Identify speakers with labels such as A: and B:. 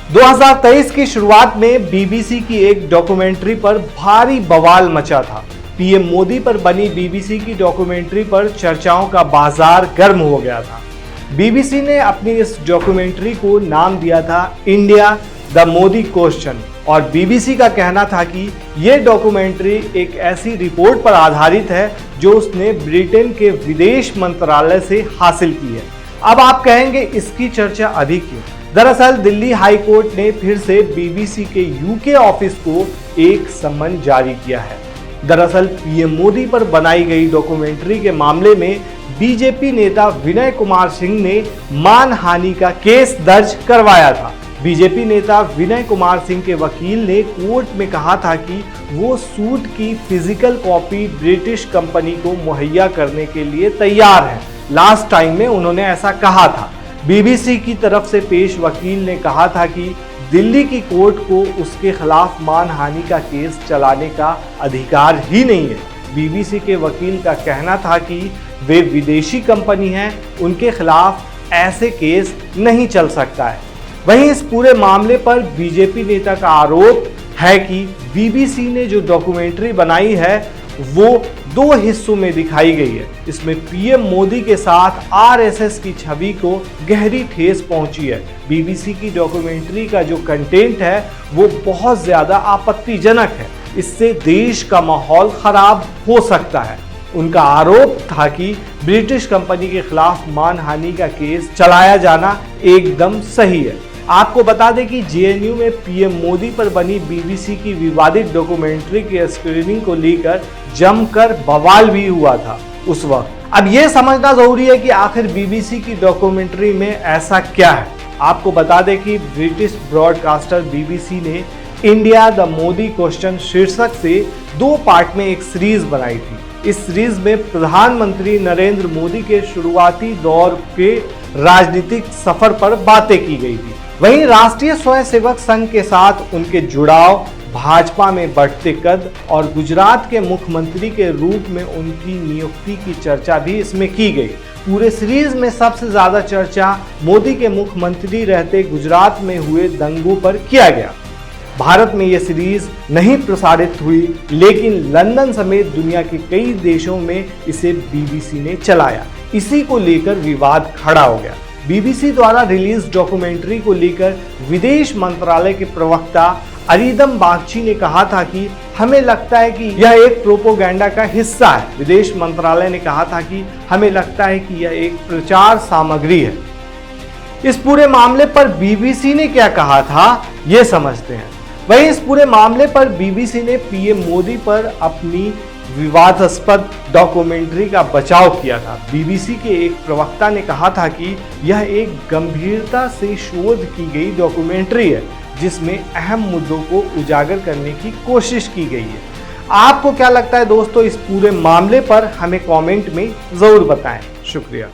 A: 2023 की शुरुआत में बीबीसी की एक डॉक्यूमेंट्री पर भारी बवाल मचा था। पीएम मोदी पर बनी बीबीसी की डॉक्यूमेंट्री पर चर्चाओं का बाजार गर्म हो गया था। बीबीसी ने अपनी इस डॉक्यूमेंट्री को नाम दिया था इंडिया द मोदी क्वेश्चन और बीबीसी का कहना था कि यह डॉक्यूमेंट्री एक ऐसी रिपोर्ट पर आधारित है जो उसने ब्रिटेन के विदेश मंत्रालय से हासिल की है। अब आप कहेंगे इसकी चर्चा अभी क्यों? दरअसल दिल्ली हाई कोर्ट ने फिर से बीबीसी के यूके ऑफिस को एक सम्मन जारी किया है। दरअसल पीएम मोदी पर बनाई गई डॉक्यूमेंट्री के मामले में बीजेपी नेता विनय कुमार सिंह ने मानहानि का केस दर्ज करवाया था। बीजेपी नेता विनय कुमार सिंह के वकील ने कोर्ट में कहा था कि वो सूट की फिजिकल कॉपी ब्रिटिश कंपनी को मुहैया करने के लिए तैयार है। लास्ट टाइम में उन्होंने ऐसा कहा था। बीबीसी की तरफ से पेश वकील ने कहा था कि दिल्ली की कोर्ट को उसके खिलाफ मानहानि का केस चलाने का अधिकार ही नहीं है। बीबीसी के वकील का कहना था कि वे विदेशी कंपनी हैं, उनके खिलाफ ऐसे केस नहीं चल सकता है। वहीं इस पूरे मामले पर बीजेपी नेता का आरोप है कि बीबीसी ने जो डॉक्यूमेंट्री बनाई है वो दो हिस्सों में दिखाई गई है। इसमें पीएम मोदी के साथ आरएसएस की छवि को गहरी ठेस पहुंची है। बीबीसी की डॉक्यूमेंट्री का जो कंटेंट है वो बहुत ज्यादा आपत्तिजनक है। इससे देश का माहौल खराब हो सकता है। उनका आरोप था कि ब्रिटिश कंपनी के खिलाफ मानहानि का केस चलाया जाना एकदम सही है। आपको बता दें कि जेएनयू में पीएम मोदी पर बनी बीबीसी की विवादित डॉक्यूमेंट्री के स्क्रीनिंग को लेकर जमकर बवाल भी हुआ था उस वक्त। अब यह समझना जरूरी है कि आखिर बीबीसी की डॉक्यूमेंट्री में ऐसा क्या है। आपको बता दें कि ब्रिटिश ब्रॉडकास्टर बीबीसी ने इंडिया द मोदी क्वेश्चन शीर्षक से 2 पार्ट में एक सीरीज बनाई थी। इस सीरीज में प्रधानमंत्री नरेंद्र मोदी के शुरुआती दौर के राजनीतिक सफर पर बातें की गई थी। वहीं राष्ट्रीय स्वयंसेवक संघ के साथ उनके जुड़ाव, भाजपा में बढ़ते कद और गुजरात के मुख्यमंत्री के रूप में उनकी नियुक्ति की चर्चा भी इसमें की गई। पूरे सीरीज में सबसे ज्यादा चर्चा मोदी के मुख्यमंत्री रहते गुजरात में हुए दंगों पर किया गया। भारत में यह सीरीज नहीं प्रसारित हुई, लेकिन लंदन समेत दुनिया के कई देशों में इसे बीबीसी ने चलाया। इसी को लेकर विवाद खड़ा हो गया। बीबीसी द्वारा रिलीज डॉक्यूमेंट्री को लेकर विदेश मंत्रालय के प्रवक्ता अरिदम बागची ने कहा था कि हमें लगता है कि यह एक प्रोपोगेंडा का हिस्सा है। विदेश मंत्रालय ने कहा था कि हमें लगता है कि यह एक प्रचार सामग्री है। इस पूरे मामले पर बीबीसी ने क्या कहा था, यह समझते हैं। वहीं इस पूरे मामले पर बीबीसी ने पीएम मोदी पर अपनी विवादास्पद डॉक्यूमेंट्री का बचाव किया था। बीबीसी के एक प्रवक्ता ने कहा था कि यह एक गंभीरता से शोध की गई डॉक्यूमेंट्री है जिसमें अहम मुद्दों को उजागर करने की कोशिश की गई है। आपको क्या लगता है दोस्तों इस पूरे मामले पर? हमें कमेंट में जरूर बताएं। शुक्रिया।